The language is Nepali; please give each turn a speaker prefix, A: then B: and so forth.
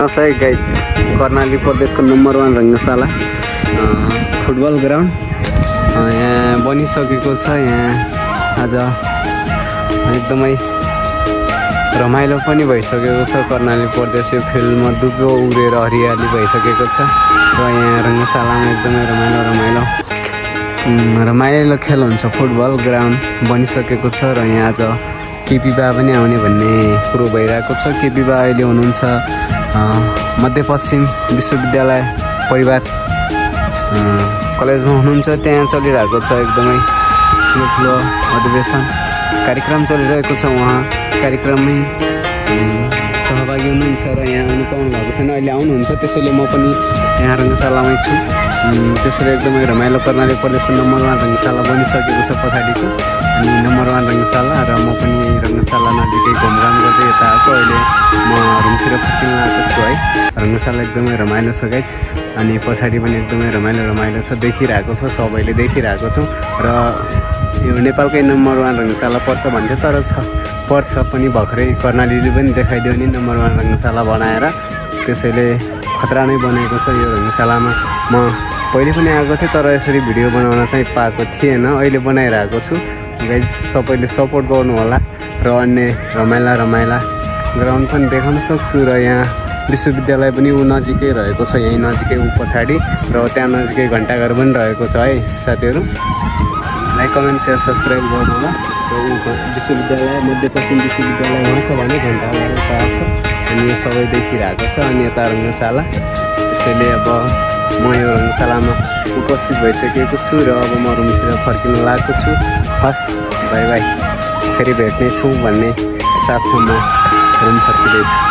A: नसै गाइज कर्णाली प्रदेशको नम्बर 1 रङ्गशाला फुटबल ग्राउन्ड यहाँ बनिसकेको छ। यहाँ आज एकदमै रमाइलो पनि भइसकेको छ। कर्णाली प्रदेश यो फिल्डमा दुबो उडेर हरियाली भइसकेको छ र यहाँ रङ्गशालामा एकदमै रमाइलो खेल हुन्छ। फुटबल ग्राउन्ड बनिसकेको छ र यहाँ आज केपी बा पनि आउने भन्ने कुरो भइरहेको छ। केपी बा अहिले हुनुहुन्छ मध्यपश्चिम विश्वविद्यालय परिवार कलेजमा हुनुहुन्छ। त्यहाँ चलिरहेको छ एकदमै ठुलो अधिवेशन कार्यक्रम चलिरहेको छ। उहाँ कार्यक्रममै सहभागी हुनुहुन्छ र यहाँ आउनु पाउनु भएको छैन, अहिले आउनुहुन्छ। त्यसैले म पनि यहाँ रङ्गशालामै छु। त्यसैले एकदमै रमाइलो कर्णाली प्रदेशको नम्बर 1 रङ्गशाला बनिसकेको छ पछाडिको, अनि नम्बर 1 रङ्गशाला र म पनि रङ्गशाला नजिकै घुमघाम गर्दै यता आएको। अहिले म रुमतिर फर्किन आएको छु है। रङ्गशाला एकदमै रमाइलो छ गाइज, अनि पछाडि पनि एकदमै रमाइलो छ, देखिरहेको छ, सबैले देखिरहेको छौँ। र यो नेपालकै नम्बर 1 रङ्गशाला पर्छ भन्थ्यो, तर पर्छ पनि भर्खरै कर्णालीले पनि देखाइदियो नि नम्बर 1 रङ्गशाला बनाएर। त्यसैले खतरा नै बनेको छ यो रङ्गशालामा। म पहिले पनि आएको थिएँ, तर यसरी भिडियो बनाउन चाहिँ पाएको थिएन। अहिले बनाइरहेको छु गाइज, सबैले सपोर्ट गर्नु होला र अन्य रमाइला ग्राउन्ड पनि देखाउन सक्छु। र यहाँ विश्वविद्यालय पनि ऊ नजिकै रहेको छ, यहीँ नजिकै ऊ पछाडि, र त्यहाँ नजिकै घन्टाघर पनि रहेको छ है साथीहरू। लाइक कमेन्ट सेयर सब्सक्राइब गर्नु होला। र ऊ विश्वविद्यालय मध्यपश्चिम विश्वविद्यालय उहाँ छ भने घन्टाघर यता छ, अनि यो सबै देखिरहेको छ, अनि यता रङ्गशाला। त्यसैले अब म यो रङ्गशालामा उपस्थित भइसकेको छु र अब म रुमतिर फर्किन लागेको छु। हस्, बाई बाई, फेरि भेट्नेछौँ भन्ने साथमा म रुम फर्किँदैछु।